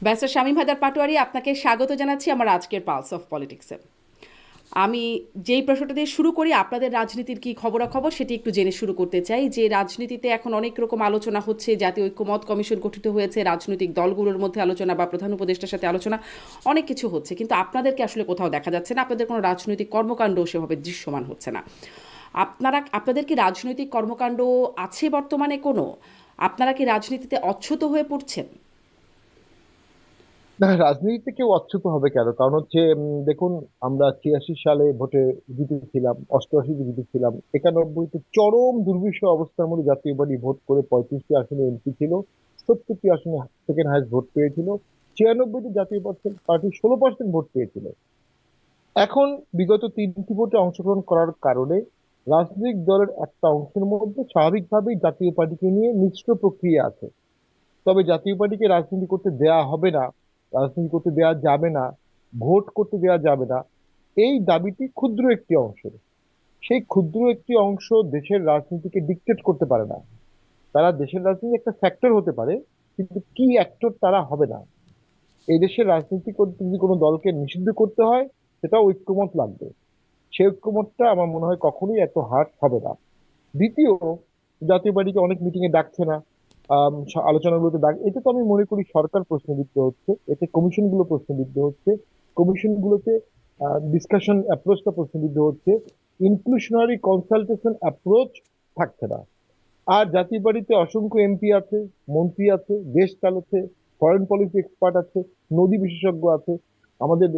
Barrister Shamim Haider Patwari, আপনাকে স্বাগত জানাচ্ছি আমার আজকের পালস অফ পলিটিক্সে। আমি যেই প্রশ্নটা দিয়ে শুরু করি, আপনাদের রাজনীতির কি খবরাখবর সেটি একটু জেনে শুরু করতে চাই। যে রাজনীতিতে এখন অনেক রকম আলোচনা হচ্ছে, জাতীয় ঐক্যমত কমিশন গঠিত হয়েছে, রাজনৈতিক দলগুলোর মধ্যে আলোচনা বা প্রধান উপদেষ্টার সাথে আলোচনা, অনেক কিছু হচ্ছে, কিন্তু আপনাদেরকে আসলে কোথাও দেখা যাচ্ছে না, আপনাদের কোনো রাজনৈতিক কর্মকাণ্ড সেভাবে দৃশ্যমান হচ্ছে না। আপনাদের কি রাজনৈতিক কর্মকাণ্ড আছে বর্তমানে কোনো? আপনারা কি রাজনীতিতে অচ্ছুত হয়ে পড়ছেন? না, রাজনীতিতে কেউ অচ্যুত হবে কেন? কারণ হচ্ছে দেখুন, আমরা 86 সালে ভোটে জিতেছিলাম, 88-তে জিতেছিলাম, 91-তে চরম দুর্বিষহ অবস্থার মধ্যে জাতীয় পার্টি ভোট করে 35টি আসনে এমপি ছিল, 70টি আসনে সেকেন্ড হাইস্ট ভোট পেয়েছিল। 96-তে জাতীয় পার্টি 16% ভোট পেয়েছিল। এখন বিগত 3টি ভোটে অংশগ্রহণ করার কারণে রাজনৈতিক দলের একটা অংশের মধ্যে স্বাভাবিকভাবেই জাতীয় পার্টিকে নিয়ে মিশ্র প্রক্রিয়া আছে। তবে জাতীয় পার্টিকে রাজনীতি করতে দেয়া হবে না, রাজনীতি করতে দেয়া যাবে না, ভোট করতে দেয়া যাবে না, এই দাবিটি ক্ষুদ্র একটি অংশের। সেই ক্ষুদ্র একটি অংশ দেশের রাজনীতিকে ডিকটেট করতে পারে না। তারা দেশের রাজনীতি একটা ফ্যাক্টর হতে পারে, কিন্তু কি অ্যাক্টর তারা হবে না। এই দেশের রাজনীতি করতে যদি কোনো দলকে নিষিদ্ধ করতে হয়, সেটা ঐক্যমত লাগবে। সেই ঐক্যমতটা আমার মনে হয় কখনোই এত হার্ড হবে না। দ্বিতীয়, জাতীয় পার্টিকে অনেক মিটিং এ ডাকছে না, আলোচনাগুলোতে ডাক, এতে তো আমি মনে করি সরকার প্রশ্নবিদ্ধ হচ্ছে, এতে কমিশন গুলো প্রশ্নবিদ্ধ হচ্ছে, কমিশন গুলোতে ডিসকাশন অ্যাপ্রোচটা প্রশ্নবিদ্ধ হচ্ছে, ইনক্লুশনারি কনসালটেশন অ্যাপ্রোচ থাকছে না। আর জাতীয় পার্টিতে অসংখ্য এমপি আছে, মন্ত্রী আছে, দেশ চালাচ্ছে, ফরেন পলিসি এক্সপার্ট আছে, নদী বিশেষজ্ঞ আছে। আমাদের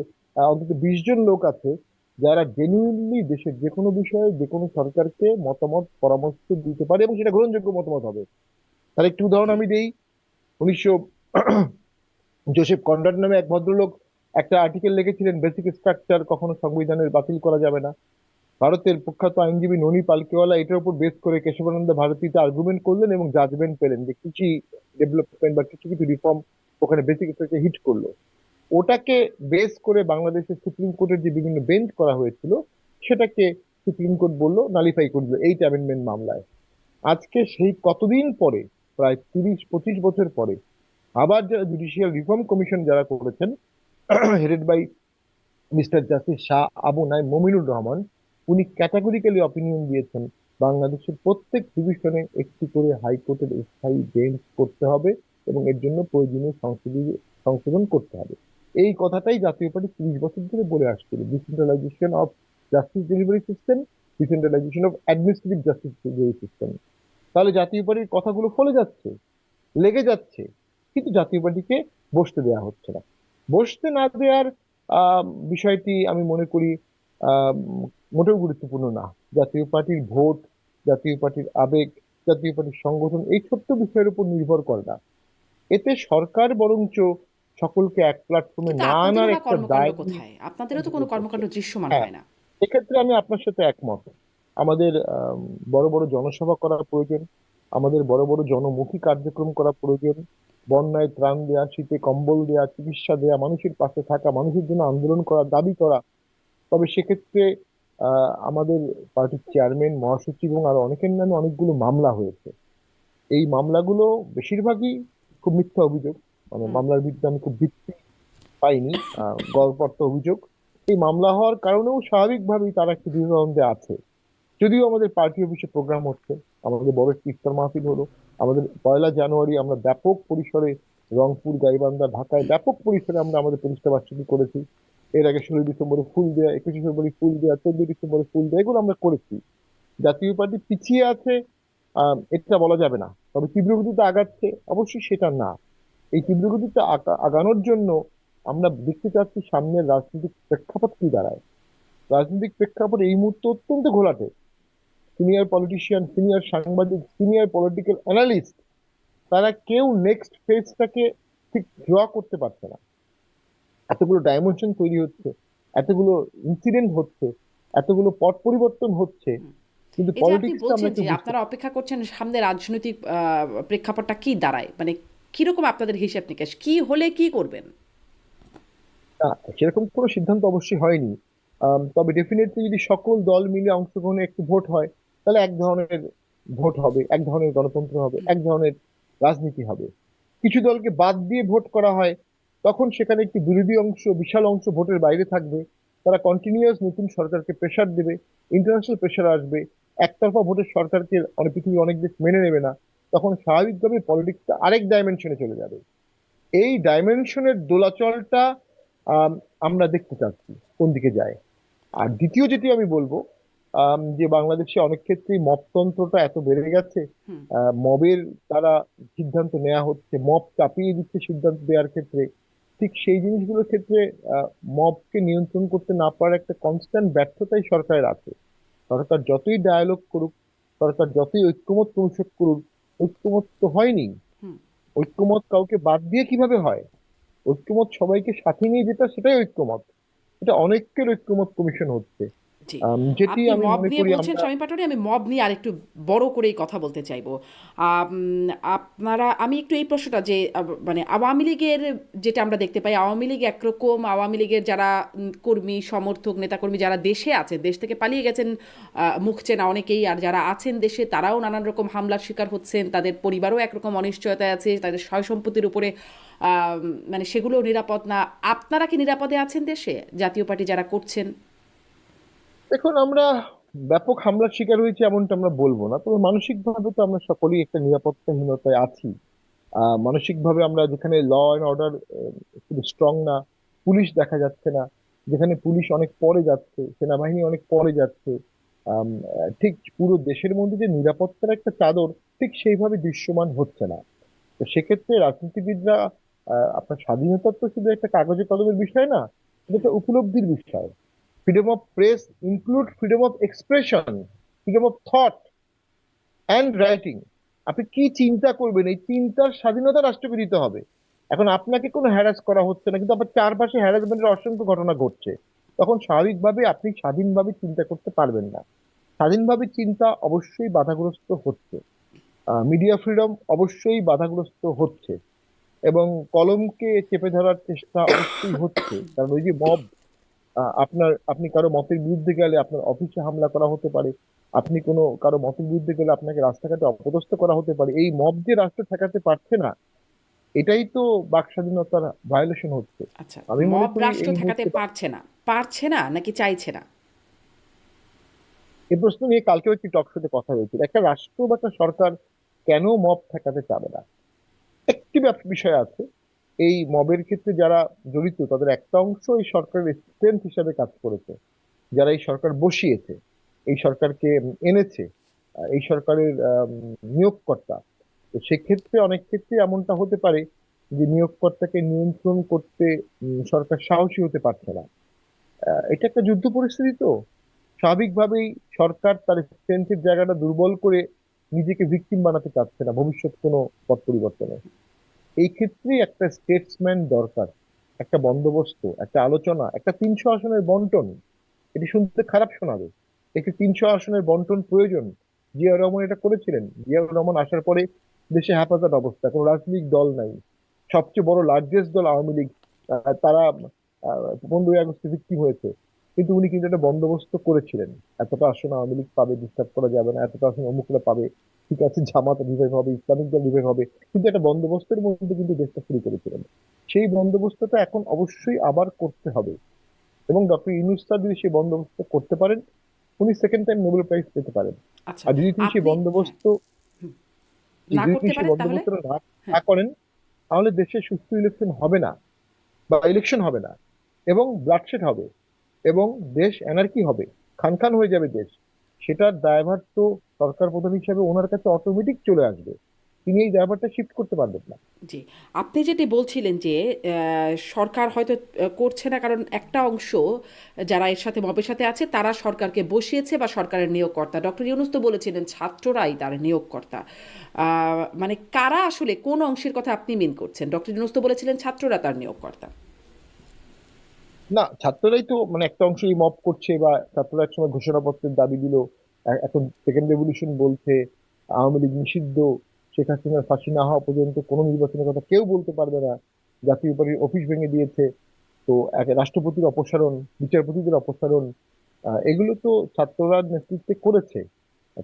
অন্তত 20 জন লোক আছে যারা জেনুইনলি দেশের যে কোনো বিষয়ে যে কোনো সরকারকে মতামত পরামর্শ দিতে পারে, এবং সেটা গ্রহণযোগ্য মতামত হবে। তার একটি উদাহরণ আমি দেই। 1900 জোসেফ কনরাড নামে এক ভদ্রলোক একটা আর্টিকেল লিখেছিলেন, বেসিক স্ট্রাকচার কখনো সংবিধানের বাতিল করা যাবে না। ভারতের প্রখ্যাত আইনজীবী ননী পালকিওয়ালা এটার উপর বেস করে কেশবানন্দ ভারতীতে আর্গুমেন্ট করলেন এবং জাজমেন্ট পেলেন যে কিছু ডেভেলপমেন্ট বা কিছু কিছু রিফর্ম ওখানে বেসিক স্ট্রাকচার হিট করলো। ওটাকে বেস করে বাংলাদেশের সুপ্রিম কোর্টের যে বিভিন্ন বেঞ্চ করা হয়েছিল, সেটাকে সুপ্রিম কোর্ট বললো নালিফাই করে দিল 8 অ্যামেন্ডমেন্ট মামলায়। আজকে সেই কতদিন পরে, প্রায় 30-25 বছর পরে, আবার যারা জুডিশিয়াল রিফর্ম কমিশন যারা করেছেন, headed by mister justice Shah Abu Nayeem Mominur Rahman, উনি ক্যাটাগরিক্যালি অপিনিয়ন দিয়েছেন বাংলাদেশের প্রত্যেক ডিভিশনে একটি করে হাইকোর্টের স্থায়ী বেঞ্চ করতে হবে এবং এর জন্য প্রয়োজনীয় সংশোধন করতে হবে। এই কথাটাই জাতীয় পার্টি 30 বছর ধরে বলে আসছিল, decentralisation of justice delivery system, decentralisation of administrative justice delivery system. তাহলে জাতীয় পার্টির কথাগুলো ফলে যাচ্ছে, লেগে যাচ্ছে, কিন্তু জাতীয় পার্টিকে বসতে দেওয়া হচ্ছে না। বসতে না দেওয়ার আহ, বিষয়টি আমি মনে করি আহ, মোটেও গুরুত্বপূর্ণ না। জাতীয় পার্টির ভোট, জাতীয় পার্টির আবেগ, জাতীয় পার্টির সংগঠন এই ছোট্ট বিষয়ের উপর নির্ভর করে না। এতে সরকার বরঞ্চ সকলকে এক প্ল্যাটফর্মে কিন্তু না আপনাদেরও আনার বা একটা কর্মকাণ্ড দায় নিয়ে কোথায়? আপনাদেরও তো কোনো execute করছে। কর্মকাণ্ড দৃশ্যমান হ্যাঁ, হয় না। এক্ষেত্রে আমি আপনার সাথে একমত। আমাদের বড় বড় জনসভা করা প্রয়োজন, আমাদের বড় বড় জনমুখী কার্যক্রম করা প্রয়োজন, বন্যায় ত্রাণ দেওয়া, শীতে কম্বল দেওয়া, চিকিৎসা দেওয়া, মানুষের পাশে থাকা, মানুষের জন্য আন্দোলন করা, দাবি করা। তবে সেক্ষেত্রে আমাদের পার্টির চেয়ারম্যান, মহাসচিব এবং আরো অনেকের নামে অনেকগুলো মামলা হয়েছে। এই মামলাগুলো বেশিরভাগই খুব মিথ্যা অভিযোগ, মানে হুম। মামলার ভিত্তিতে আমি খুব ভিত্তি পাইনি, গল্পর্ত অভিযোগ। এই মামলা হওয়ার কারণেও স্বাভাবিকভাবেই তারা একটু দ্বিধাদ্বন্দ্বে আছে। যদিও আমাদের পার্টি অফিসে প্রোগ্রাম হচ্ছে, আমাদের বড় একটি ইফতার মাহফিল হলো, আমাদের 1লা জানুয়ারি আমরা ব্যাপক পরিসরে রংপুর, গাইবান্ধা, ঢাকায় ব্যাপক পরিসরে আমরা আমাদের প্রতিষ্ঠা বার্ষিকী করেছি। এর আগে 16 ডিসেম্বরে ফুল দেয়া, 21শে ফেব্রুয়ারি ফুল দেয়া, 14 ডিসেম্বরে ফুল দেয়া, এগুলো আমরা করেছি। জাতীয় পার্টি পিছিয়ে আছে এটা বলা যাবে না, তবে তীব্র গতিতে আগাচ্ছে অবশ্যই সেটা না। এই তীব্র গতিতে আগানোর জন্য আমরা দেখতে চাচ্ছি সামনের রাজনৈতিক প্রেক্ষাপট কি দাঁড়ায়। রাজনৈতিক প্রেক্ষাপট এই মুহূর্তে অত্যন্ত ঘোলাটে। সিনিয়র পলিটিশিয়ান, সিনিয়র সাংবাদিক, সিনিয়র পলিটিক্যাল অ্যানালিস্ট, তারা কেউ নেক্সট ফেজটাকে ঠিক ড্র করতে পারছে না। এতগুলো ডাইমেনশন তৈরি হচ্ছে, এতগুলো ইনসিডেন্ট হচ্ছে, এতগুলো পট পরিবর্তন হচ্ছে, কিন্তু এই যে আপনি পলিটিক্সটা বলছেন আমরা যে কেউ বুঝতে আপনারা অপেক্ষা করছেন সামনে রাজনৈতিক প্রেক্ষাপটটা কি দাঁড়ায়, মানে কিরকম আপনাদের হিসাব নিকাশ, কি হলে কি করবেন? না, সেরকম কোনো সিদ্ধান্ত অবশ্যই হয়নি। তবে ডেফিনেটলি যদি সকল দল মিলে অংশগ্রহণে একটি ভোট হয়, তাহলে এক ধরনের ভোট হবে, এক ধরনের গণতন্ত্র হবে, এক ধরনের রাজনীতি হবে। কিছু দলকে বাদ দিয়ে ভোট করা হয়, তখন সেখানে একটি বিরোধী অংশ, বিশাল অংশ ভোটের বাইরে থাকবে। তারা কন্টিনিউয়াস নতুন সরকারকে প্রেশার দেবে, ইন্টারন্যাশনাল প্রেশার আসবে। একতরফা ভোটের সরকারকে অনেক পৃথিবীর অনেক দেশ মেনে নেবে না। তখন স্বাভাবিকভাবে পলিটিক্সটা আরেক ডাইমেনশনে চলে যাবে। এই ডাইমেনশনের দোলাচলটা আম, আমরা দেখতে চাচ্ছি কোন দিকে যায়। আর দ্বিতীয় যেটি আমি বলবো, যে বাংলাদেশে অনেক ক্ষেত্রেই মবতন্ত্রটা এত বেড়ে গেছে, হুম। মবের দ্বারা সিদ্ধান্ত নেওয়া হচ্ছে, মব চাপিয়ে দিচ্ছে সিদ্ধান্ত দেওয়ার ক্ষেত্রে। ঠিক সেই জিনিসগুলোর ক্ষেত্রে মবকে নিয়ন্ত্রণ করতে না পারার একটা কনস্ট্যান্ট ব্যর্থতাই সরকারের আছে। সরকার যতই ডায়ালগ করুক, সরকার যতই ঐক্যমত কমিশন করুক, ঐক্যমত তো হয়নি। হুম। ঐক্যমত কাউকে বাদ দিয়ে কিভাবে হয়? ঐক্যমত সবাইকে সাথে নিয়ে যেটা, সেটাই ঐক্যমত। এটা অনেকের ঐক্যমত কমিশন হচ্ছে। জি। যেটি আপনি আমি মব মনে নিয়ে করি বলছেন আমরা। শামীম পাটোয়ারি, আমি মব নিয়ে আরেকটু বড় করেই কথা বলতে চাইবো। আপনারা, আমি একটু এই প্রশ্নটা যে মানে আওয়ামী লীগের যেটা আমরা দেখতে পাই, আওয়ামী লীগ একরকম, আওয়ামী লীগের যারা কর্মী সমর্থক নেতাকর্মী যারা দেশে আছে, দেশ থেকে পালিয়ে গেছেন মুখ চেনা অনেকেই, আর যারা আছেন দেশে তারাও নানান রকম হামলার শিকার হচ্ছেন, তাদের পরিবারও একরকম অনিশ্চয়তায় আছে, তাদের সয় সম্পত্তির উপরে মানে সেগুলো নিরাপদ না। আপনারা কি নিরাপদে আছেন দেশে, জাতীয় পার্টি যারা করছেন? দেখুন, আমরা ব্যাপক হামলার শিকার হয়েছি এমনটা আমরা বলবো না, তবে মানসিক ভাবে তো আমরা সকলেই একটা নিরাপত্তাহীনতায় আছি। মানসিক ভাবে আমরা, যেখানে ল অ্যান্ড অর্ডার খুব স্ট্রং না, পুলিশ দেখা যাচ্ছে না, যেখানে পুলিশ অনেক পরে যাচ্ছে, সেনাবাহিনী অনেক পরে যাচ্ছে, ঠিক পুরো দেশের মধ্যে যে নিরাপত্তার একটা চাদর ঠিক সেইভাবে দৃশ্যমান হচ্ছে না। তো সেক্ষেত্রে রাজনীতিবিদরা, আপনার স্বাধীনতা তো শুধু একটা কাগজে কলমের বিষয় না, এটা একটা উপলব্ধির বিষয়। Freedom of press include freedom of expression, freedom of thought and writing. আপনি কি চিন্তা করবেন, এই চিন্তার স্বাধীনতা রাষ্ট্রকে দিতে হবে। এখন আপনাকে কোনো হ্যারাস করা হচ্ছে না, কিন্তু আপনার চারপাশে হ্যারাসমেন্টের অসংখ্য ঘটনা ঘটছে। তখন স্বাভাবিকভাবে আপনি স্বাধীনভাবে চিন্তা করতে পারবেন না। স্বাধীনভাবে চিন্তা অবশ্যই বাধাগ্রস্ত হচ্ছে, মিডিয়া ফ্রিডম অবশ্যই বাধাগ্রস্ত হচ্ছে, এবং কলমকে চেপে ধরার চেষ্টা অবশ্যই হচ্ছে। কারণ ওই যে মব, আপনি কারো মতের বিরুদ্ধে গেলে আপনার অফিসে হামলা করা হতে পারে, আপনি কোনো কারো মতের বিরুদ্ধে গেলে আপনাকে রাস্তাঘাটে অপদস্থ করা হতে পারে। এই মব যে রাষ্ট্র ঠেকাতে পারছে না, এটাই তো বাক স্বাধীনতার ভায়োলেশন হচ্ছে। আচ্ছা, আমি মনে মব করি রাষ্ট্র এই ঠেকাতে মুহূর্তে পারছে না, পারছে না নাকি চাইছে না? এই প্রশ্ন নিয়ে কালকেও একটি টক শোতে কথা হয়েছিল। একটা রাষ্ট্র বা একটা সরকার কেন মব ঠেকাতে চাবে না? একটি বিষয় আছে। এই মবের ক্ষেত্রে যারা জড়িত তাদের একটা অংশ এই সরকারের স্ট্রেংথ হিসাবে কাজ করেছে। যারা এই সরকার বসিয়েছে, এই সরকারকে এনেছে, এই সরকারের নিয়োগকর্তা। তো সেক্ষেত্রে অনেক ক্ষেত্রে এমনটা হতে পারে যে নিয়োগকর্তাকে নিয়ন্ত্রণ করতে সরকার সাহসী হতে পারছে না। এটা একটা যুদ্ধ পরিস্থিতি তো। স্বাভাবিকভাবেই সরকার তার স্ট্রেংথের জায়গাটা দুর্বল করে নিজেকে ভিকটিম বানাতে চাচ্ছে না ভবিষ্যৎ কোনো পথ পরিবর্তনে। এই ক্ষেত্রে একটা স্টেটসম্যান দরকার, একটা বন্দোবস্ত, একটা আলোচনা, একটা 300 আসনের বন্টন। এটি শুনতে খারাপ শোনাবে, একটি 300 আসনের বন্টন প্রয়োজন। জিয়াউর রহমান এটা করেছিলেন। জিয়াউর রহমান আসার পরে দেশে হাফাজাত অবস্থা, কোনো রাজনৈতিক দল নাই। সবচেয়ে বড় লার্জেস্ট দল আওয়ামী লীগ, তারা 15ই আগস্টে ভিক্টিম হয়েছে। কিন্তু উনি কিন্তু একটা বন্দোবস্ত করেছিলেন, এতটা আসন আওয়ামী লীগ পাবে, ডিস্টার্ব করা যাবে না, এতটা আসন অমুকরা পাবে, ঠিক আছে, জামাত বিভাগ হবে, ইসলামিক দল বিভাগ হবে। কিন্তু একটা বন্দোবস্তের মধ্যে কিন্তু দেশটা শুরু করেছিলেন। সেই বন্দোবস্তটা এখন অবশ্যই আবার করতে হবে। এবং ডক্টর ইউনূস স্যার যদি সেই বন্দোবস্ত করতে পারেন, উনি সেকেন্ড টাইম নোবেল প্রাইজ পেতে পারেন। আচ্ছা, আর যদি তিনি সেই আপনি, হ্যাঁ, বন্দোবস্ত, হুম, জি, না যদি করতে তিনি সেই পারেন তাহলে? বন্দোবস্তটা না না হ্যাঁ। করেন, তাহলে দেশে সুষ্ঠু ইলেকশন হবে না, বা ইলেকশন হবে না, এবং ব্লাডশেড হবে, এবং দেশ অ্যানার্কি হবে, খান খান হয়ে যাবে দেশ। সেটার দায়ভার তো সরকার প্রধান হিসেবে ওনার কাছে অটোমেটিক চলে আসবে। তিনি এই দায়ভারটা শিফট করতে পারবেন না। জি। আপনি যেটি বলছিলেন যে সরকার হয়তো করছে না কারণ একটা অংশ যারা এর সাথে মবের সাথে আছে তারা সরকারকে বসিয়েছে বা সরকারের নিয়োগকর্তা। ডক্টর ইউনূস তো বলেছিলেন ছাত্ররাই তার নিয়োগকর্তা। মানে কারা আসলে, কোন অংশের কথা আপনি মিন করছেন? ডক্টর ইউনূস তো বলেছিলেন ছাত্ররা তার নিয়োগকর্তা। না, ছাত্ররাই তো মানে একটা অংশ এই মব করছে, বা ছাত্ররা একসময় ঘোষণাপত্রের দাবি দিল, এখন সেকেন্ড রেভলিউশন বলছে, আওয়ামী লীগ নিষিদ্ধ, শেখ হাসিনার ফাঁসি না হওয়া পর্যন্ত কোনো নির্বাচনের কথা কেউ বলতে পারবে না, জাতীয় পার্টির অফিস ভেঙে দিয়েছে। তো এক রাষ্ট্রপতির অপসারণ, বিচারপতিদের অপসারণ, এগুলো তো ছাত্ররা নেতৃত্বে করেছে।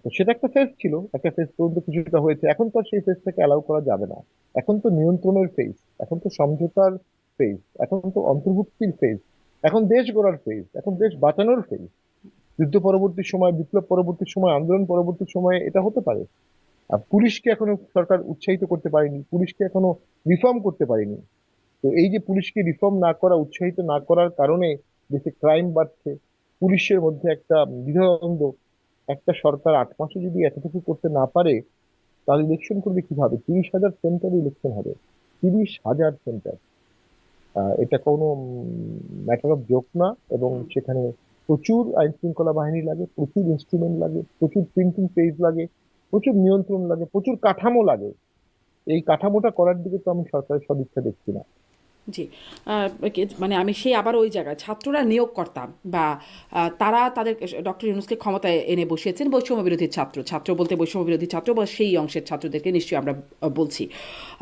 তো সেটা একটা ফেজ ছিল, একটা ফেজ পর্যন্ত কিছুটা হয়েছে, এখন তো আর সেই ফেজটাকে অ্যালাউ করা যাবে না। এখন তো নিয়ন্ত্রণের ফেজ, এখন তো সমঝোতার ফেজ, এখন তো অন্তর্ভুক্তির ফেজ, এখন দেশ গড়ার ফেজ, এখন দেশ বাঁচানোর ফেজ। যুদ্ধ পরবর্তী সময়, বিপ্লব পরবর্তী সময়, আন্দোলন পরবর্তী সময়ে এটা হতে পারে। আর পুলিশকে এখনো সরকার উৎসাহিত করতে পারেনি, পুলিশকে এখনো রিফর্ম করতে পারেনি। তো এই যে পুলিশকে রিফর্ম না করা, উৎসাহিত না করার কারণে দেশে ক্রাইম বাড়ছে, পুলিশের মধ্যে একটা দ্বিধাদ্বন্দ্ব। একটা সরকার 8 মাসে যদি এতটুকু করতে না পারে, তাহলে ইলেকশন করবে কিভাবে? 30,000 সেন্টারে ইলেকশন হবে, 30,000 সেন্টার। এটা কোনো ম্যাটার অফ জোক না। এবং হুম। সেখানে প্রচুর আইন শৃঙ্খলা বাহিনী লাগে, প্রচুর ইনস্ট্রুমেন্ট লাগে, প্রচুর প্রিন্টিং পেজ লাগে, প্রচুর নিয়ন্ত্রণ লাগে, প্রচুর কাঠামো লাগে। এই কাঠামোটা করার দিকে তো আমি সরকারের সদিচ্ছা দেখছি না। জি। মানে আমি সেই আবার ওই জায়গায় ছাত্ররা নিয়োগ করতাম বা তারা তাদের ডক্টর ইউনূসকে ক্ষমতায় এনে বসিয়েছেন বৈষম্য বিরোধী ছাত্র, ছাত্র বলতে বৈষম্য বিরোধী ছাত্র বা সেই অংশের ছাত্রদেরকে নিশ্চয়ই আমরা বলছি।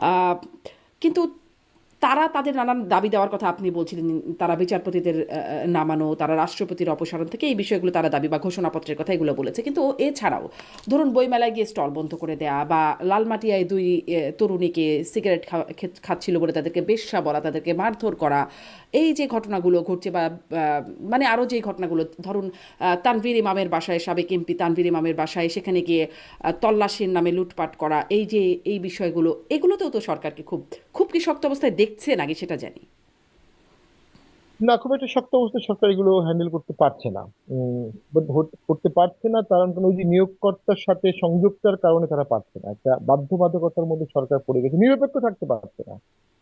আহ, কিন্তু তারা তাদের নানান দাবি দেওয়ার কথা আপনি বলছিলেন, তারা বিচারপতিদের নামানো, তারা রাষ্ট্রপতির অপসারণ থেকে এই বিষয়গুলো তারা দাবি বা ঘোষণাপত্রের কথা এগুলো বলেছে। কিন্তু এছাড়াও ধরুন বইমেলায় গিয়ে স্টল বন্ধ করে দেয়া বা লালমাটিয়ায় দুই তরুণীকে সিগারেট খাচ্ছিল বলে তাদেরকে বেশ্যা বলা, তাদেরকে মারধর করা, এই যে ঘটনাগুলো ঘটছে বা মানে আরও যে ঘটনাগুলো ধরুন তানভীর ইমামের বাসায়, সাবেক এমপি তানভীর ইমামের বাসায় সেখানে গিয়ে তল্লাশির নামে লুটপাট করা, এই যে এই বিষয়গুলো, এগুলোতেও তো সরকারকে খুব খুব কি শক্ত অবস্থায় দেখছে নাকি সেটা জানি। না, খুব একটা শক্ত অবস্থায় সরকার এগুলো হ্যান্ডেল করতে পারছে না। but করতে পারছে না, কারণ ওই যে নিয়োগকর্তার সাথে সংযোগটার কারণে তারা পারছে না। একটা বাধ্যবাধকতার মধ্যে সরকার পড়ে গেছে, নিরপেক্ষ থাকতে পারছে না।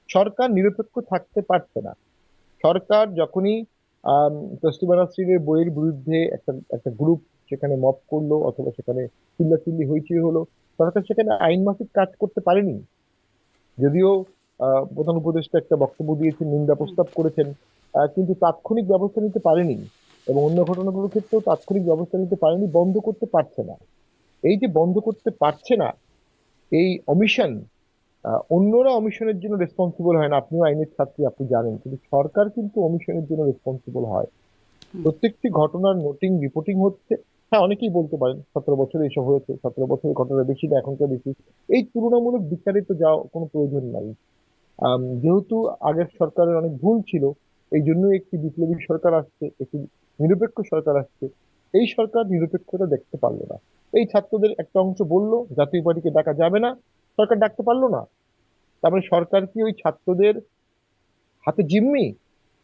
সরকার নিরপেক্ষ থাকতে পারছে না। সরকার যখনই তসলিমা নাসরিনের বইয়ের বিরুদ্ধে একটা একটা গ্রুপ সেখানে মব করলো, অথবা সেখানে চিল্লাচিল্লি হইচই হলো, সরকার সেখানে আইন মাফিক কাজ করতে পারেনি। যদিও প্রধান উপদেষ্টা একটা বক্তব্য দিয়েছেন, নিন্দা হুম। প্রস্তাব করেছেন, কিন্তু তাৎক্ষণিক ব্যবস্থা নিতে পারেনি। এবং অন্য ঘটনাগুলোর ক্ষেত্রেও তাৎক্ষণিক ব্যবস্থা নিতে পারেনি, বন্ধ করতে পারছে না। এই যে বন্ধ করতে পারছে না, এই অমিশন, অন্যরা অমিশনের জন্য রেসপন্সিবল হয় না। আপনিও আইনের ছাত্রী, আপনি জানেন, কিন্তু সরকার কিন্তু অমিশনের জন্য রেসপন্সিবল হয়। হুম। প্রত্যেকটি ঘটনার নোটিং রিপোর্টিং হচ্ছে। হ্যাঁ, অনেকেই বলতে পারেন 17 বছরে এসব হয়েছে, 17 বছরের ঘটনা বেশি না এখনকার বেশি। এই তুলনামূলক বিচারে তো যাওয়া কোনো প্রয়োজন নাই। যেহেতু আগের সরকারের অনেক ভুল ছিল, এই জন্যই একটি বিপ্লবী সরকার আসছে, একটি নিরপেক্ষ সরকার আসছে। এই সরকার নিরপেক্ষতা দেখতে পারলো না। এই ছাত্রদের একটা অংশ বলল জাতীয় পার্টিকে ডাকা যাবে না, সরকার ডাকতে পারলো না। তারপরে সরকার কি ওই ছাত্রদের হাতে জিম্মি,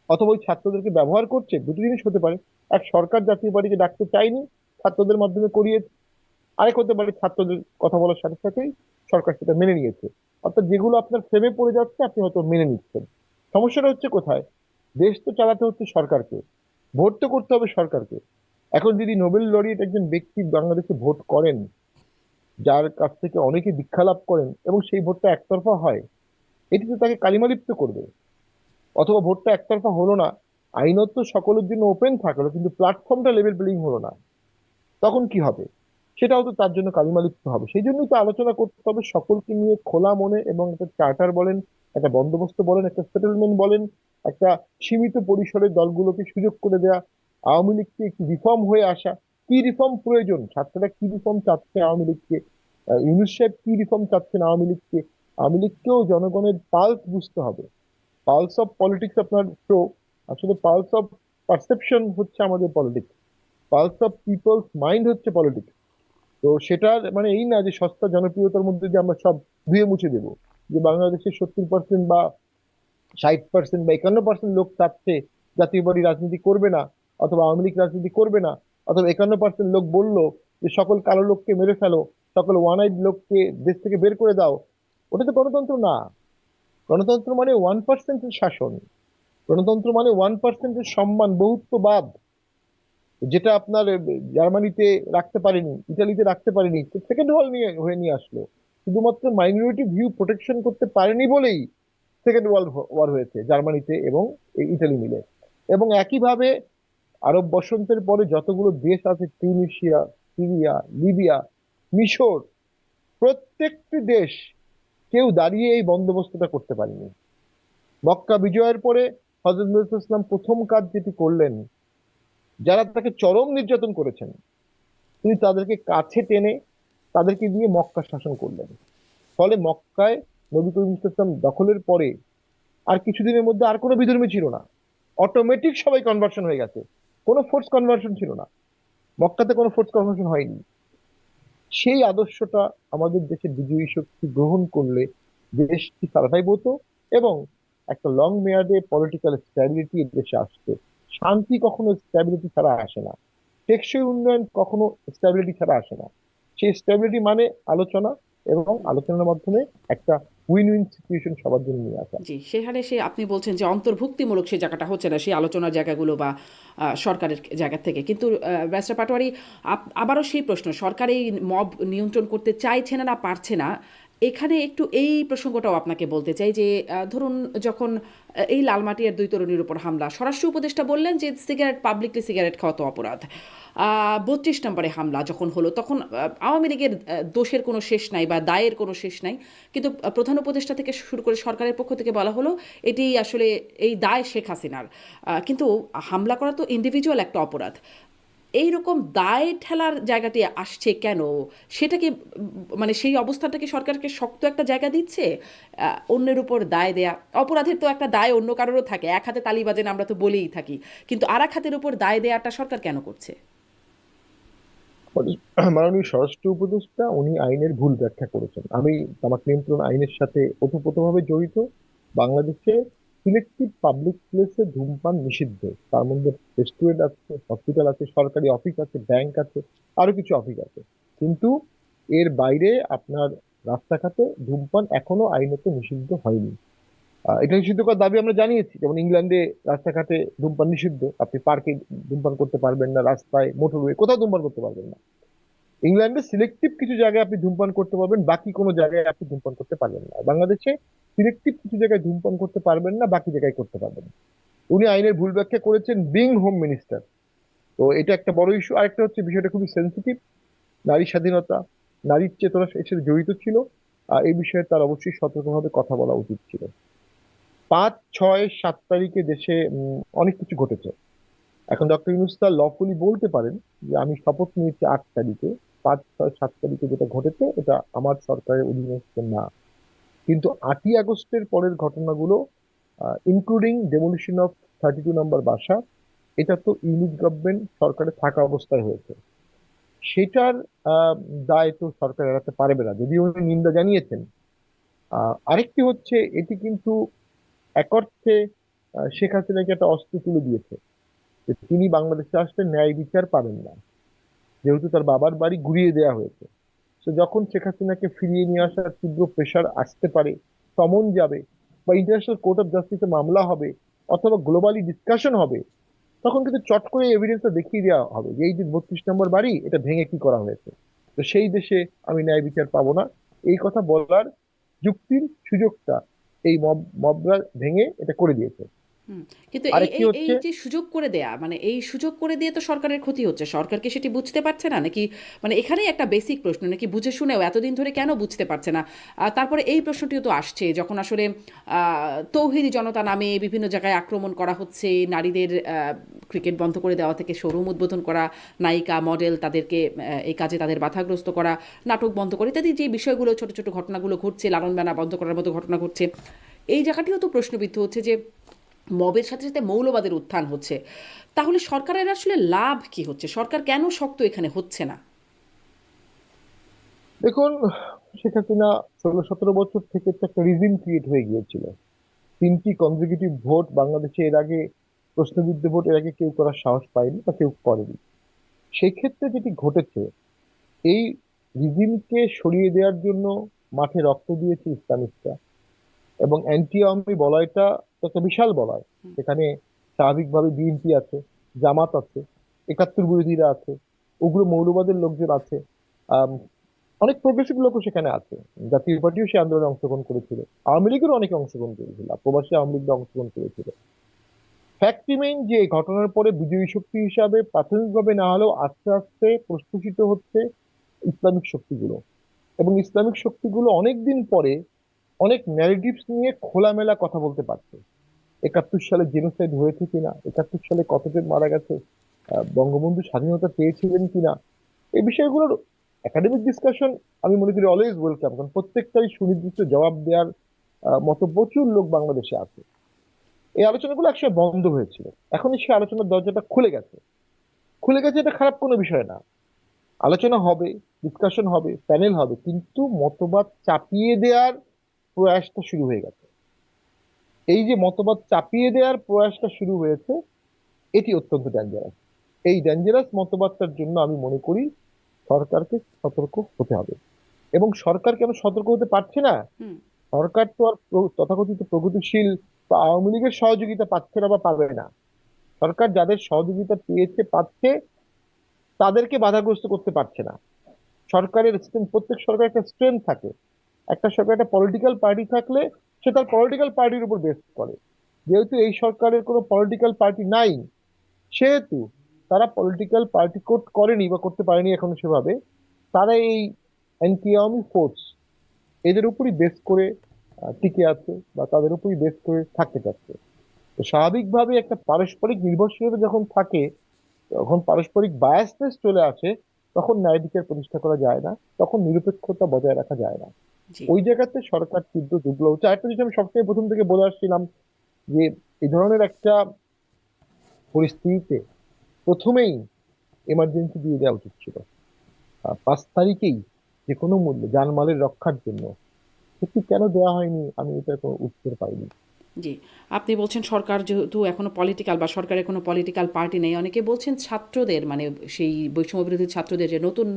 অথবা ওই ছাত্রদেরকে ব্যবহার করছে? দুটো জিনিস হতে পারে। এক, সরকার জাতীয় পার্টিকে ডাকতে চায়নি, ছাত্রদের মাধ্যমে করিয়ে। আরেক হতে পারে ছাত্রদের কথা বলার সাথে সাথেই সরকার সেটা মেনে নিয়েছে। অর্থাৎ যেগুলো আপনার ফ্রেমে পড়ে যাচ্ছে আপনি হয়তো মেনে নিচ্ছেন। সমস্যাটা হচ্ছে কোথায়? দেশ তো চালাতে হচ্ছে সরকারকে, ভোট তো করতে হবে সরকারকে। এখন যদি নোবেল লরিয়েট একজন ব্যক্তি বাংলাদেশে ভোট করেন, যার কাছ থেকে অনেকে দীক্ষা লাভ করেন, এবং সেই ভোটটা একতরফা হয়, এটি তো তাকে কালিমালিপ্ত করবে। অথবা ভোটটা একতরফা হলো না, আইনত সকলের জন্য ওপেন থাকলো, কিন্তু প্ল্যাটফর্মটা লেভেল প্লেইং হলো না, তখন কি হবে? সেটাও তো তার জন্য কালিমালিপ্ত হবে। সেই জন্যই তো আলোচনা করতে হবে সকলকে নিয়ে খোলা মনে, এবং একটা চার্টার বলেন, একটা বন্দোবস্ত বলেন, একটা সেটেলমেন্ট বলেন, একটা সীমিত পরিসরে দলগুলোকে সুযোগ করে দেয়া, আওয়ামী লীগকে একটি রিফর্ম হয়ে আসা। কি রিফর্ম প্রয়োজন, ছাত্ররা কি রিফর্ম চাচ্ছে আওয়ামী লীগকে, ইউনূস সাহেব কি রিফর্ম চাচ্ছেন আওয়ামী লীগকে? আওয়ামী লীগকেও জনগণের পালস বুঝতে হবে। পালস অফ পলিটিক্স আপনার শো, আসলে পালস অফ পারসেপশন হচ্ছে আমাদের politics, pulse of people's mind হচ্ছে পলিটিক্স। তো সেটার মানে এই না যে সস্তা জনপ্রিয়তার মধ্যে যে আমরা সব ধুয়ে মুছে দেবো। যে বাংলাদেশের 70% বা 60% বা 51% লোক চাচ্ছে জাতীয় পার্টি রাজনীতি করবে না, অথবা আওয়ামী লীগ রাজনীতি করবে না, অথবা 51% লোক বললো যে সকল কালো লোককে মেরে ফেলো, সকল ওয়ান আইড লোককে দেশ থেকে বের করে দাও। ওটা তো গণতন্ত্র না। গণতন্ত্র মানে 1%-এর শাসন। গণতন্ত্র মানে 1%-এর সম্মান, বহুত্ববাদ, যেটা আপনার জার্মানিতে রাখতে পারেনি, ইটালিতে রাখতে পারেনি, সেকেন্ড ওয়ার নিয়ে হয়ে নিয়ে আসলো। শুধুমাত্র মাইনরিটি ভিউ প্রোটেকশন করতে পারেনি বলেই সেকেন্ড ওয়ার্ল্ড ওয়ার হয়েছে জার্মানিতে এবং ইটালি মিলে। এবং একইভাবে আরব বসন্তের পরে যতগুলো দেশ আছে, তিউনিসিয়া, সিরিয়া, লিবিয়া, মিশর, প্রত্যেকটি দেশ কেউ দাঁড়িয়ে এই বন্দোবস্তটা করতে পারেনি। মক্কা বিজয়ের পরে হযরত মুহাম্মদ ইসলাম প্রথম কাজ যেটি করলেন, যারা তাকে চরম নির্যাতন করেছেন, তিনি তাদেরকে কাছে টেনে তাদেরকে দিয়ে মক্কা শাসন করলেন। ফলে মক্কায় নবী করিম সাল্লাল্লাহু আলাইহি ওয়াসাল্লাম দখলের পরে আর কিছুদিনের মধ্যে আর কোনো বিধর্মী ছিল না, অটোমেটিক সবাই কনভার্সন হয়ে গেছে। কোনো ফোর্স কনভার্সন ছিল না, মক্কাতে কোনো ফোর্স কনভার্সন হয়নি। সেই আদর্শটা আমাদের দেশে বিজয়ী শক্তি গ্রহণ করলে দেশটি সার্ভাইভ হতো, এবং একটা লং মেয়াদে পলিটিক্যাল স্ট্যাবিলিটি দেশে আসতো। শান্তি কখনো স্ট্যাবিলিটি ছাড়া আসে না, টেকসই উন্নয়ন কখনো স্ট্যাবিলিটি ছাড়া আসে না। সেই স্ট্যাবিলিটি মানে আলোচনা, এবং আলোচনার মাধ্যমে একটা উইন উইন সিচুয়েশন সবার জন্য নিয়ে আসা। জি, সেখানে সে আপনি বলছেন যে অন্তর্ভুক্তিমূলক সেই জায়গাটা হচ্ছে না, সেই আলোচনার জায়গাগুলো বা সরকারের জায়গা থেকে। কিন্তু ব্যারিস্টার পাটোয়ারি, আবারও সেই প্রশ্ন, সরকার এই মব নিয়ন্ত্রণ করতে চাইছে না না পারছে না, এখানে একটু এই প্রসঙ্গটাও আপনাকে বলতে চাই যে ধরুন যখন এই লালমাটিয়ার 2 তরুণীর উপর হামলা, স্বরাষ্ট্র উপদেষ্টা বললেন যে সিগারেট, পাবলিকলি সিগারেট খাওয়া তো অপরাধ। 32 নম্বরে হামলা যখন হলো তখন আওয়ামী লীগের দোষের কোনো শেষ নাই বা দায়ের কোনো শেষ নাই, কিন্তু প্রধান উপদেষ্টা থেকে শুরু করে সরকারের পক্ষ থেকে বলা হলো এটি আসলে এই দায় শেখ হাসিনার। কিন্তু হামলা করা তো ইন্ডিভিজুয়াল একটা অপরাধ। এইরকম দায় ঠেলার জায়গাটি আসছে কেন? সেটা কি মানে সেই অবস্থাটাকে সরকারকে শক্ত একটা জায়গা দিচ্ছে? অন্যের উপর দায় দেয়া, অপরাধের তো একটা দায় অন্য কারোরও থাকে, এক হাতে তালি বাজেন আমরা তো বলেই থাকি, কিন্তু আর এক হাতের উপর দায় দেয়াটা সরকার কেন করছে? মাননীয় স্বরাষ্ট্র উপদেষ্টা উনি আইনের ভুল ব্যাখ্যা করেছেন। আমি তামাক নিয়ন্ত্রণ আইনের সাথে ওতপ্রোতভাবে জড়িত। বাংলাদেশে সিলেক্টিভ পাবলিক প্লেসে ধূমপান নিষিদ্ধ। তার মধ্যে রেস্টুরেন্ট আছে, হসপিটাল আছে, সরকারি অফিস আছে, ব্যাংক আছে, আরো কিছু অফিস আছে। কিন্তু এর বাইরে আপনার রাস্তাঘাটে ধূমপান এখনো আইনত নিষিদ্ধ হয়নি। এটা নিষিদ্ধ করার দাবি আমরা জানিয়েছি। যেমন ইংল্যান্ডে রাস্তাঘাটে ধূমপান নিষিদ্ধ, আপনি পার্কে ধূমপান করতে পারবেন না, রাস্তায় মোটরওয়ে কোথাও ধূমপান করতে পারবেন না। ইংল্যান্ডে সিলেক্টিভ কিছু জায়গায় আপনি ধূমপান করতে পারবেন, বাকি কোনো জায়গায় আপনি ধূমপান করতে পারবেন না। আর বাংলাদেশে সিলেক্টিভ কিছু জায়গায় ধূমপান করতে পারবেন না, বাকি জায়গায় করতে পারবেন। উনি আইনের ভুল ব্যাখ্যা করেছেন বিং হোম মিনিস্টার। তো এটা একটা বড় ইস্যু। আরেকটা হচ্ছে বিষয়টা খুবই সেন্সিটিভ, নারী স্বাধীনতা, নারীর চেতনা এর সাথে জড়িত ছিল। এই বিষয়ে তার অবশ্যই সতর্কভাবে কথা বলা উচিত ছিল। 5, 6, 7 তারিখে দেশে অনেক কিছু ঘটেছে। এখন ডক্টর ইউনূস স্যার লফুলি বলতে পারেন যে আমি শপথ নিয়েছি 8 তারিখে। 5, 6, 7 তারিখে যেটা ঘটেছে এটা আমার সরকারের অধীনস্থ না। কিন্তু 8ই আগস্টের পরের ঘটনাগুলো, ইনক্লুডিং ডেমোলিশন অফ 32 নম্বর বাসা, এটা তো ইউনিট গভর্নমেন্ট সরকারে থাকা অবস্থায় হয়েছে। সেটার আহ, দায় তো সরকার এড়াতে পারবে না, যদিও উনি নিন্দা জানিয়েছেন। আরেকটি হচ্ছে, এটি কিন্তু এক অর্থে শেখ হাসিনাকে একটা অস্ত্র তুলে দিয়েছে যে তিনি বাংলাদেশে আসলে ন্যায় বিচার পাবেন না, যেহেতু তার বাবার বাড়ি ঘুরিয়ে দেওয়া হয়েছে। তো যখন শেখ হাসিনাকে ফিরিয়ে নিয়ে আসার তীব্র প্রেশার আসতে পারে, সমন যাবে, বা ইন্টারন্যাশনাল কোর্ট অফ জাস্টিসে মামলা হবে, অথবা গ্লোবালি ডিসকাশন হবে, তখন কিন্তু চট করে এভিডেন্সটা দেখিয়ে দেওয়া হবে যে এই যে 32 নম্বর বাড়ি, এটা ভেঙে কি করা হয়েছে। তো সেই দেশে আমি ন্যায় বিচার পাবো না, এই কথা বলার যুক্তির সুযোগটা এই মবরা ভেঙে এটা করে দিয়েছে। হুম, কিন্তু এই আরেকটি এই এই হচ্ছে, যে সুযোগ করে দেয়া, মানে এই সুযোগ করে দিয়ে তো সরকারের ক্ষতি হচ্ছে, সরকার কি সেটি বুঝতে পারছে না নাকি? মানে এখানেই একটা বেসিক প্রশ্ন, নাকি বুঝে শুনেও এতদিন ধরে কেন বুঝতে পারছে না? তারপরে এই প্রশ্নটিও তো আসছে যখন আসলে তৌহিদি জনতা নামে বিভিন্ন জায়গায় আক্রমণ করা হচ্ছে, নারীদের ক্রিকেট বন্ধ করে দেওয়া থেকে শোরুম উদ্বোধন করা, নায়িকা মডেল তাদেরকে এই কাজে তাদের বাধাগ্রস্ত করা, নাটক বন্ধ করে ইত্যাদি যে বিষয়গুলো, ছোট ছোট ঘটনাগুলো ঘটছে, লালন বানা বন্ধ করার মতো ঘটনা ঘটছে, এই জায়গাটিও তো প্রশ্নবিদ্ধ হচ্ছে যে মবের সাথে সাথে মৌলবাদের উত্থান হচ্ছে। তাহলে সরকারের আসলে লাভ কি হচ্ছে? সরকার কেন শক্ত এখানে হচ্ছে না? দেখুন, শেখ হাসিনা 16, 17 বছর থেকে তো একটা রিজিম ক্রিয়েট হয়ে গিয়েছিল। 3টি কনজিকিউটিভ ভোট বাংলাদেশে এর আগে, প্রশ্নবিদ্ধ ভোট এর আগে কেউ করার সাহস পায়নি বা কেউ করেনি। সেই ক্ষেত্রে যেটি ঘটেছে, এই রিজিমকে সরিয়ে দেওয়ার জন্য মাঠে রক্ত দিয়েছে ইসলামিস্টরা, এবং অ্যান্টি আওয়ামী বলয়টা তো একটা বিশাল বলয়। সেখানে স্বাভাবিকভাবে বিএনপি আছে, জামাত আছে, 71 বিরোধীরা আছে, উগ্র মৌলবাদের লোকজন আছে, আম, অনেক প্রগ্রেসিভ লোকও সেখানে আছে। জাতীয় পার্টিও সে আন্দোলনে অংশগ্রহণ করেছিল, আওয়ামী লীগেরও অনেকে অংশগ্রহণ করেছিল, প্রবাসী আওয়ামী লীগরা অংশগ্রহণ করেছিল। ফ্যাক্ট রিমেইন যে এই ঘটনার পরে বিজয়ী শক্তি হিসাবে প্রাথমিকভাবে না হলেও আস্তে আস্তে প্রস্ফুটিত হচ্ছে ইসলামিক শক্তিগুলো। এবং ইসলামিক শক্তিগুলো অনেকদিন পরে অনেক ন্যারেটিভস নিয়ে খোলামেলা কথা বলতে পারছে। 71 সালে জেনোসাইড হয়েছে কিনা, 71 সালে কতজন মারা গেছে, বঙ্গবন্ধু স্বাধীনতা পেয়েছিলেন কিনা, এই বিষয়গুলোর একাডেমিক ডিসকাশন আমি মনে করি অলওয়েজ ওয়েলকাম, কারণ প্রত্যেকটাই সুনির্দিষ্ট জবাব দেওয়ার মতো প্রচুর লোক বাংলাদেশে আছে। এই আলোচনাগুলো একসময় বন্ধ হয়েছিল, এখন সেই আলোচনার দরজাটা খুলে গেছে। খুলে গেছে, এটা খারাপ কোনো বিষয় না। আলোচনা হবে, ডিসকাশন হবে, প্যানেল হবে, কিন্তু মতবাদ চাপিয়ে দেওয়ার প্রয়াসটা শুরু হয়ে গেছে। এই যে মতবাদ চাপিয়ে দেওয়ার প্রয়াসটা শুরু হয়েছে, এটি অত্যন্ত ডেঞ্জারাস। এই ডেঞ্জারাস মতবাদটার জন্য আমি মনে করি সরকারকে সতর্ক হতে হবে। এবং সরকার কেন সতর্ক হতে পারছে না? হুম। সরকার তো আর তথাকথিত প্রগতিশীল বা আওয়ামী লীগের সহযোগিতা পাচ্ছে না বা পাবে না। সরকার যাদের সহযোগিতা পেয়েছে পাচ্ছে, তাদেরকে বাধাগ্রস্ত করতে পারছে না। সরকারের প্রত্যেক সরকারের একটা স্ট্রেংথ থাকে। একটা সরকার একটা পলিটিক্যাল পার্টি থাকলে সে তার পলিটিক্যাল পার্টির উপর বেস করে। যেহেতু এই সরকারের কোনো পলিটিক্যাল পার্টি নাই, সেহেতু তারা পলিটিক্যাল পার্টি কোড করেনি বা করতে পারেনি এখনো সেভাবে। তারা এই অ্যান্টি আওয়ামী ফোর্স, এদের উপরই বেস করে টিকে আছে বা তাদের উপরই বেস করে থাকতে চাচ্ছে। তো স্বাভাবিকভাবে একটা পারস্পরিক নির্ভরশীলতা যখন থাকে, যখন পারস্পরিক বায়াসনেস চলে আসে, তখন ন্যায় বিচার প্রতিষ্ঠা করা যায় না, তখন নিরপেক্ষতা বজায় রাখা যায় না। জি। ওই জায়গাতে সরকার তীব্র দুর্বল হচ্ছে। আরেকটা জিনিস আমি সবসময় প্রথম থেকে বলে আসছিলাম, যে এই ধরনের একটা পরিস্থিতিতে প্রথমেই এমার্জেন্সি দিয়ে দেওয়া উচিত ছিল। 5 তারিখেই যে কোনো মূল্যে জানমালের রক্ষার জন্য। সেটি কেন দেওয়া হয়নি, আমি এটার কোনো উত্তর পাইনি। জি, আপনি বলছেন সরকার যেহেতু এখনো পলিটিক্যাল বা সরকারের কোনো পলিটিক্যাল পার্টি নেই, অনেকে বলছেন ছাত্রদের মানে সেই বৈষম্যবিরোধী ছাত্রদের যে নতুন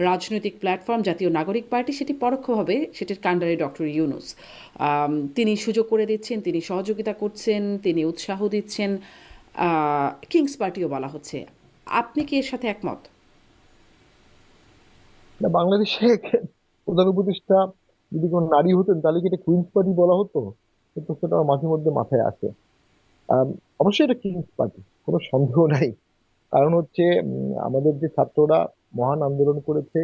রাজনৈতিক প্ল্যাটফর্ম জাতীয় নাগরিক পার্টি, সেটি পরোক্ষভাবে সেটির কাণ্ডারি ডক্টর ইউনূস। তিনি সুযোগ করে দিচ্ছেন, তিনি সহযোগিতা করছেন, তিনি উৎসাহ দিচ্ছেন। কিংস পার্টিও বলা হচ্ছে। আপনি কি এর সাথে একমত? না, বাংলাদেশে প্রধান উপদেষ্টা যদি কোনো নারী হতেন তাহলে কি এটা কুইন্স পার্টি বলা হতো? কিন্তু সেটা আমার মাঝে মধ্যে মাথায় আসে। আম, অবশ্যই এটা কিংস পার্টি, কোনো সন্দেহ নাই। কারণ হচ্ছে আমাদের যে ছাত্ররা মহান আন্দোলন করেছে,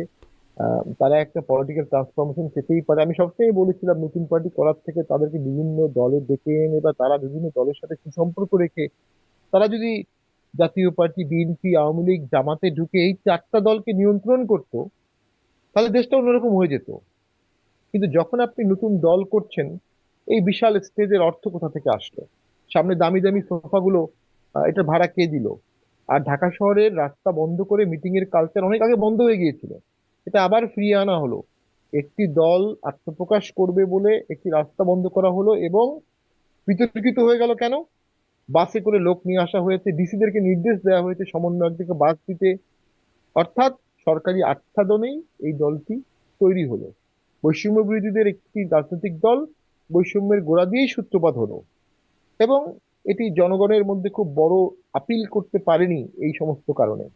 তারা একটা পলিটিক্যাল ট্রান্সফরমেশন পেতেই পারে। আমি সবসময় বলেছিলাম নতুন পার্টি করার থেকে তাদেরকে বিভিন্ন দলে ডেকে এনে বা তারা বিভিন্ন দলের সাথে সুসম্পর্ক রেখে তারা যদি জাতীয় পার্টি, বিএনপি, আওয়ামী লীগ, জামাতে ঢুকে এই 4টা দলকে নিয়ন্ত্রণ করতো, তাহলে দেশটা অন্যরকম হয়ে যেত। কিন্তু যখন আপনি নতুন দল করছেন, এই বিশাল স্টেজের অর্থ কোথা থেকে আসলো? সামনে দামি দামি সোফাগুলো, এটা ভাড়া কে দিল? আর ঢাকা শহরের রাস্তা বন্ধ করে মিটিং এর কালচার অনেক আগে বন্ধ হয়ে গিয়েছিল, এটা আবার ফিরিয়ে আনা হলো। একটি দল আত্মপ্রকাশ করবে বলে একটি রাস্তা বন্ধ করা হলো, এবং বিতর্কিত হয়ে গেল কেন? বাসে করে লোক নিয়ে আসা হয়েছে, ডিসিদেরকে নির্দেশ দেওয়া হয়েছে সমন্বয়কদেরকে বাস দিতে। অর্থাৎ সরকারি আচ্ছাদনেই এই দলটি তৈরি হলো। বৈষম্য বিরোধীদের একটি রাজনৈতিক দল বৈষম্যের গোড়া দিয়েই সূত্রপাত হলো, এবং এটি জনগণের মধ্যে খুব বড় আপিল করতে পারেনি এই সমস্ত কারণে।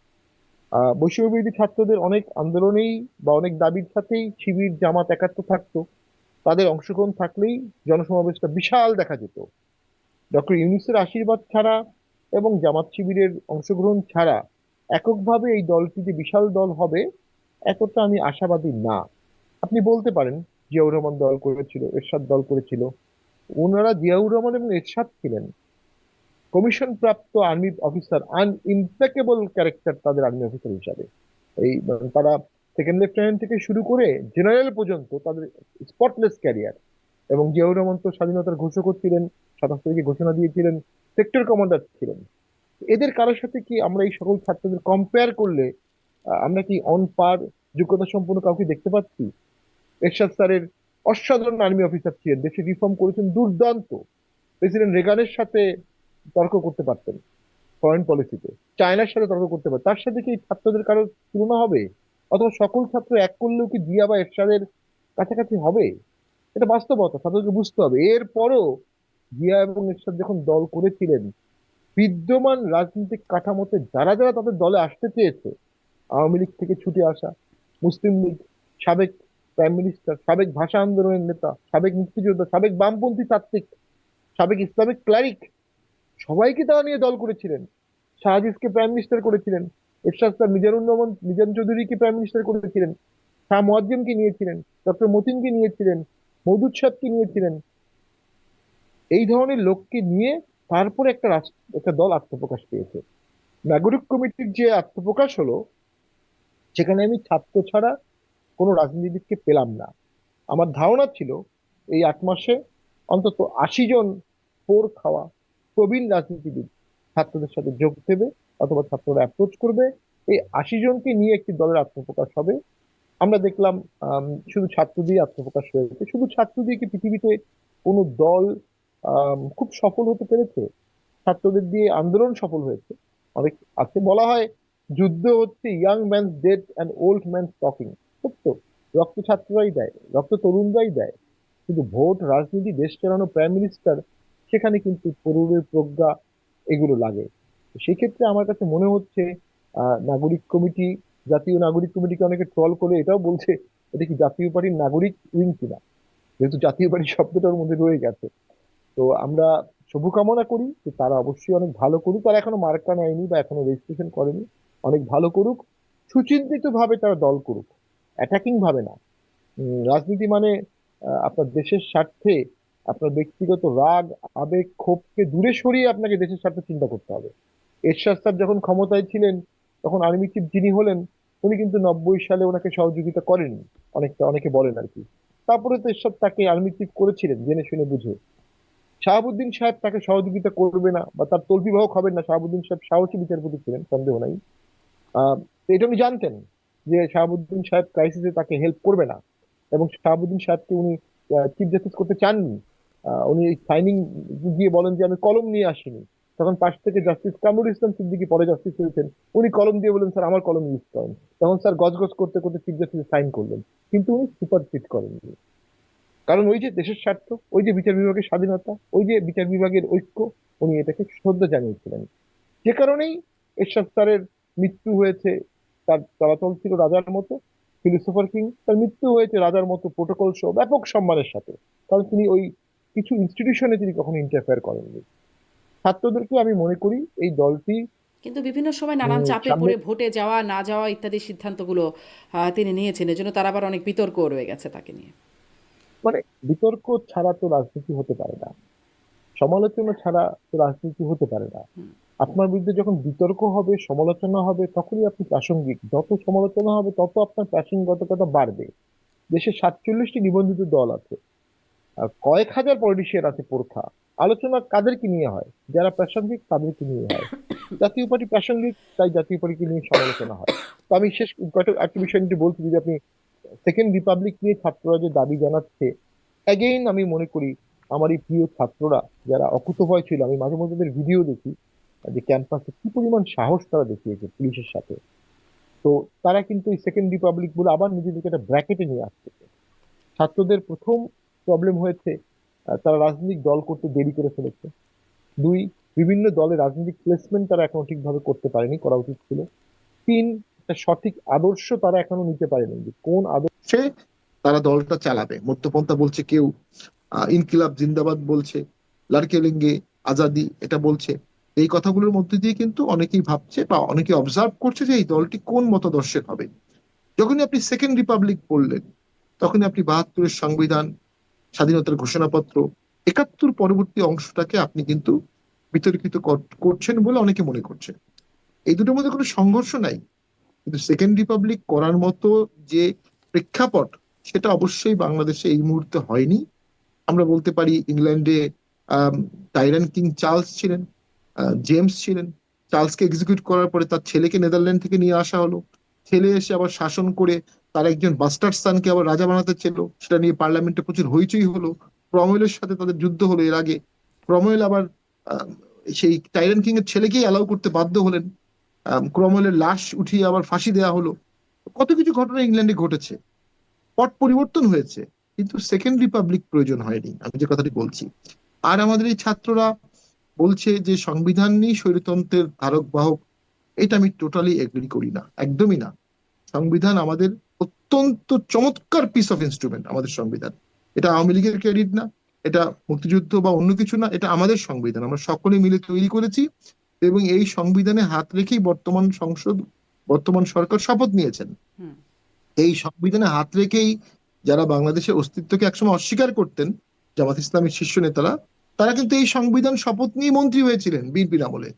বৈষম্য বিরোধী ছাত্রদের অনেক আন্দোলনেই বা অনেক দাবির সাথেই শিবির, জামাত একাত্ম থাকতো। তাদের অংশগ্রহণ থাকলেই জনসমাবেশটা বিশাল দেখা যেত। ডক্টর ইউনূসের আশীর্বাদ ছাড়া এবং জামাত শিবিরের অংশগ্রহণ ছাড়া এককভাবে এই দলটি যে বিশাল দল হবে, এতটা আমি আশাবাদী না। আপনি বলতে পারেন জিয়াউর রহমান দল করেছিল, এরশাদ দল করেছিল। ওনারা, জিয়াউর রহমান এবং এরশাদ ছিলেন কমিশন প্রাপ্ত আর্মি অফিসার, ইমপ্যাকেবল ক্যারেক্টার তাদের আর্মি অফিসার হিসাবে। এই তারা সেকেন্ড লেফটেন্যান্ট থেকে শুরু করে জেনারেল পর্যন্ত তাদের স্পটলেস ক্যারিয়ার। এবং জিয়াউর রহমান তো স্বাধীনতার ঘোষকও ছিলেন, 27 তারিখে ঘোষণা দিয়েছিলেন, সেক্টর কমান্ডার ছিলেন। এদের কারোর সাথে কি আমরা এই সকল ছাত্রদের কম্পেয়ার করলে আমরা কি অন পার যোগ্যতা সম্পন্ন কাউকে দেখতে পাচ্ছি? এরশাদ স্যারের অসাধারণ আর্মি অফিসার ছিলেন, দেশে রিফর্ম করেছেন দুর্দান্ত। প্রেসিডেন্ট রেগানের সাথে তর্ক করতে পারতেন ফরেন পলিসিতে, চায়নার সাথে তর্ক করতে পারতেন। তার সাথে কি এই ছাত্রদের কারো তুলনা হবে? অথবা সকল ছাত্র এক করলেও কি জিয়া বা এরশাদের কাছাকাছি হবে? এটা বাস্তবতা, ছাত্রদেরকে বুঝতে হবে। এরপরও জিয়া এবং এরশাদ যখন দল করেছিলেন, বিদ্যমান রাজনৈতিক কাঠামোতে যারা যারা তাদের দলে আসতে চেয়েছে, আওয়ামী লীগ থেকে ছুটে আসা, মুসলিম লীগ, সাবেক প্রাইম মিনিস্টার, সাবেক ভাষা আন্দোলনের নেতা, সাবেক মুক্তিযোদ্ধা, সাবেক বামপন্থী তাত্ত্বিক, সাবেক ইসলামিক ক্লারিক, সবাইকে তারা নিয়ে দল করেছিলেন। শাহজিজকে প্রাইম মিনিস্টার করেছিলেন, এরশাদ স্যার মিজানুর রহমান, মিজান চৌধুরীকে প্রাইম মিনিস্টার করেছিলেন, শাহ মোয়াজ্জেমকে নিয়েছিলেন, ডক্টর মতিনকে নিয়েছিলেন, মওদুদ সাহেবকে নিয়েছিলেন। এই ধরনের লোককে নিয়ে তারপরে একটা দল আত্মপ্রকাশ পেয়েছে। নাগরিক কমিটির যে আত্মপ্রকাশ হলো, সেখানে আমি ছাত্র ছাড়া কোনো রাজনীতিবিদকে পেলাম না। আমার ধারণা ছিল এই 8 মাসে অন্তত 80 জন পোর খাওয়া, প্রবীণ রাজনীতিবিদ ছাত্রদের সাথে যোগ দেবে অথবা ছাত্ররা অ্যাপ্রোচ করবে। এই 80 জনকে নিয়ে একটি দলের আত্মপ্রকাশ হবে। আমরা দেখলাম শুধু ছাত্র দিয়ে আত্মপ্রকাশ হয়েছে। শুধু ছাত্র দিয়ে কি পৃথিবীতে কোনো দল খুব সফল হতে পেরেছে? ছাত্রদের দিয়ে আন্দোলন সফল হয়েছে অনেক। আছে, বলা হয় যুদ্ধ হচ্ছে young man's death and old man's talking. সত্য, রক্ত ছাত্ররাই দেয়, রক্ত তরুণরাই দেয়। কিন্তু ভোট, রাজনীতি, দেশ চালানো, প্রাইম মিনিস্টার, সেখানে কিন্তু তরুণের প্রজ্ঞা এগুলো লাগে। তো সেক্ষেত্রে আমার কাছে মনে হচ্ছে নাগরিক কমিটি, জাতীয় নাগরিক কমিটিকে অনেকে ট্রল করে এটাও বলছে এটা কি জাতীয় পার্টির নাগরিক উইং কিনা, যেহেতু জাতীয় পার্টি শব্দটার মধ্যে রয়ে গেছে। তো আমরা শুভকামনা করি যে তারা অবশ্যই অনেক ভালো করুক। তারা এখনো মার্কা নেয়নি বা এখনো রেজিস্ট্রেশন করেনি, অনেক ভালো করুক। সুচিন্তিত ভাবে তারা দল করুক, অ্যাটাকিং ভাবে না। রাজনীতি মানে আপনার দেশের স্বার্থে আপনার ব্যক্তিগত রাগ, আবেগ, ক্ষোভকে দূরে সরিয়ে আপনাকে দেশের স্বার্থে চিন্তা করতে হবে। এরশাদ স্যার যখন ক্ষমতায় ছিলেন, তখন আর্মি চিফ যিনি হলেন, উনি কিন্তু 90 সালে ওনাকে সহযোগিতা করেননি, অনেকে বলেন আর কি। তারপরে তো এরশাদ তাকে আর্মি চিফ করেছিলেন জেনে শুনে বুঝে। শাহাবুদ্দিন সাহেব তাকে সহযোগিতা করবে না বা তার তল্পিবাহক হবেন না, শাহাবুদ্দিন সাহেব সাহসী বিচারপতি ছিলেন, সন্দেহ নাই। তো এটা উনি জানতেন যে শাহাবুদ্দিন সাহেব ক্রাইসিসে তাকে হেল্প করবে না, এবং শাহাবুদ্দিন সাহেবকে উনি চিফ জাস্টিস করতে চাননি। উনি সাইনিং গিয়ে বলেন যে আমি কলম নিয়ে আসিনি। তখন পাশ থেকে জাস্টিস কামরুল ইসলাম সিদ্দিকী, পরে জাস্টিস হয়েছেন, উনি কলম দিয়ে বলেন স্যার আমার কলম ইউজ করেন। তখন স্যার গজগজ করতে করতে চিফ জাস্টিস সাইন করলেন, কিন্তু উনি সুপারসিড করেননি। কারণ ওই যে দেশের স্বার্থ, ওই যে বিচার বিভাগের স্বাধীনতা, ওই যে বিচার বিভাগের ঐক্য, উনি এটাকে শ্রদ্ধা জানিয়েছিলেন। যে কারণেই এরশাদ স্যারের মৃত্যু হয়েছে। তার চলাচল ছিল রাজার মতো, ফিলোসোফার কিং। তার মৃত্যু হয়েছে রাজার মতো, প্রোটোকল সহ ব্যাপক সম্মানের সাথে। কারণ তিনি ওই কিছু ইনস্টিটিউশনে তিনি কখনো ইন্টারফেয়ার করেননি। ছাত্রদেরকে আমি মনে করি এই দলটি কিন্তু বিভিন্ন সময় নানান চাপে সামনে, পড়ে ভোটে যাওয়া না যাওয়া ইত্যাদি সিদ্ধান্তগুলো তিনি নিয়েছেন, এজন্য তার আবার অনেক বিতর্ক রয়ে গেছে তাকে নিয়ে। মানে বিতর্ক ছাড়া তো রাজনীতি হতে পারে না, সমালোচনা ছাড়া তো রাজনীতি হতে পারে না। আপনার বিরুদ্ধে যখন বিতর্ক হবে, সমালোচনা হবে, তখনই আপনি প্রাসঙ্গিক। যত সমালোচনা হবে তত আপনার প্রাসঙ্গিকতা বাড়বে। দেশে 47টি নিবন্ধিত দল আছে, আর কয়েক হাজার পলিটিশিয়ান আছে প্রখা। আলোচনা কাদেরকে নিয়ে হয়? যারা প্রাসঙ্গিক তাদেরকে নিয়ে হয়। জাতীয় পার্টি প্রাসঙ্গিক, তাই জাতীয় পার্টিকে নিয়ে সমালোচনা হয়। তো আমি শেষ কয়েকটা একটা বিষয় নিয়ে বলছি, যদি আপনি সেকেন্ড রিপাবলিক নিয়ে ছাত্ররা যে দাবি জানাচ্ছে, অ্যাগেইন আমি মনে করি আমার এই প্রিয় ছাত্ররা যারা অকুতোভয় ছিল, আমি মাঝে মধ্যে তাদের ভিডিও দেখি যে ক্যাম্পাসে কি পরিমাণ সাহস তারা দেখিয়েছে পুলিশের সাথে। তো তারা কিন্তু এই সেকেন্ড রিপাবলিক বলে আবার নিজেদেরকে একটা ব্র্যাকেটে নিয়ে আসছে। ছাত্রদের প্রথম প্রবলেম হয়েছে তারা রাজনৈতিক দল করতে দেরি করে ফেলেছে। দুই, বিভিন্ন দলে রাজনৈতিক প্লেসমেন্ট তারা এখনো ঠিকভাবে করতে পারেনি, করা উচিত ছিল। তিন, একটা সঠিক আদর্শ তারা এখনো নিতে পারেনি যে কোন আদর্শে তারা দলটা চালাবে। মধ্যপন্থা বলছে কেউ, ইনকিলাব জিন্দাবাদ বলছে, লাড়কেলিঙ্গে আজাদি এটা বলছে। এই কথাগুলোর মধ্যে দিয়ে কিন্তু অনেকেই ভাবছে বা অনেকে অবজার্ভ করছে যে এই দলটি কোন মতাদর্শের হবে। যখনই আপনি সেকেন্ড রিপাবলিক বললেন, তখনই আপনি 72-এর সংবিধান, স্বাধীনতার ঘোষণাপত্র, 71 পরবর্তী অংশটাকে আপনি কিন্তু বিতর্কিত করছেন বলে অনেকে মনে করছে। এই দুটোর মধ্যে কোনো সংঘর্ষ নাই, কিন্তু সেকেন্ড রিপাবলিক করার মতো যে প্রেক্ষাপট, সেটা অবশ্যই বাংলাদেশে এই মুহূর্তে হয়নি। আমরা বলতে পারি ইংল্যান্ডে টাইরান কিং চার্লস ছিলেন, জেমস ছিলেন। চার্লসকে এক্সিকিউট করার পরে তার ছেলেকে নেদারল্যান্ড থেকে নিয়ে আসা হলো। ছেলে এসে আবার শাসন করে তার একজন বাস্টার্ড সানকে আবার রাজা বানাতে ছিল, সেটা নিয়ে পার্লামেন্টে প্রচুর হইচই হলো। ক্রমওয়েলের সাথে তাদের যুদ্ধ হলো এর আগে। ক্রমওয়েল আবার আহ, সেই টাইরান কিং এর ছেলেকেই অ্যালাউ করতে বাধ্য হলেন। ক্রমওয়েলের লাশ উঠিয়ে আবার ফাঁসি দেওয়া হলো। কত কিছু ঘটনা ইংল্যান্ডে ঘটেছে, পট পরিবর্তন হয়েছে, কিন্তু সেকেন্ড রিপাবলিক প্রয়োজন হয়নি, আমি যে কথাটি বলছি। আর আমাদের এই ছাত্ররা বলছে যে সংবিধান নিয়ে স্বৈরতন্ত্রের ধারক বাহক, এটা আমি টোটালি এগ্রি করি না, একদমই না। সংবিধান আমাদের অত্যন্ত চমৎকার পিস অফ ইনস্ট্রুমেন্ট। আমাদের সংবিধান, এটা আওয়ামী লীগের ক্রেডিট না, এটা মুক্তিযুদ্ধ বা অন্য কিছু না, এটা আমাদের সংবিধান, আমরা সকলে মিলে তৈরি করেছি। এবং এই সংবিধানে হাত রেখেই বর্তমান সংসদ, বর্তমান সরকার শপথ নিয়েছেন। হুম। এই সংবিধানে হাত রেখেই যারা বাংলাদেশের অস্তিত্বকে একসময় অস্বীকার করতেন, জামাত ইসলামের শীর্ষ নেতারা, তারা কিন্তু এই সংবিধান শপথ নিয়ে মন্ত্রী হয়েছিলেন বিএনপির আমলে।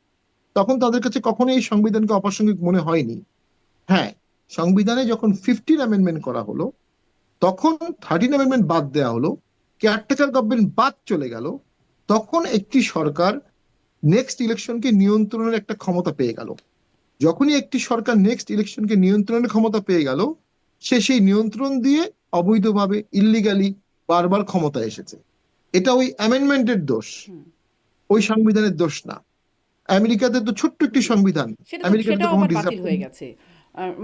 তখন তাদের কাছে কখনো এই সংবিধানকে অপ্রাসঙ্গিক মনে হয়নি। হ্যাঁ, সংবিধানে যখন 15 অ্যামেন্ডমেন্ট করা হলো, তখন 13 অ্যামেন্ডমেন্ট বাদ দেওয়া হলো, কেয়ারটেকার গভর্নমেন্ট বাদ চলে গেল, তখন একটি সরকার নেক্সট ইলেকশনকে নিয়ন্ত্রণের একটা ক্ষমতা পেয়ে গেল। যখনই একটি সরকার নেক্সট ইলেকশনকে নিয়ন্ত্রণের ক্ষমতা পেয়ে গেল, সে সেই নিয়ন্ত্রণ দিয়ে অবৈধভাবে ইল্লিগালি বারবার ক্ষমতায় এসেছে। এটা ওই অ্যামেন্ডমেন্টের দোষ, ওই সংবিধানের দোষ না। আমেরিকাতে তো ছোট্ট একটি জি, সংবিধান, আমেরিকাতে তো সেটাও কোনো আবার বাতিল হয়ে গেছে।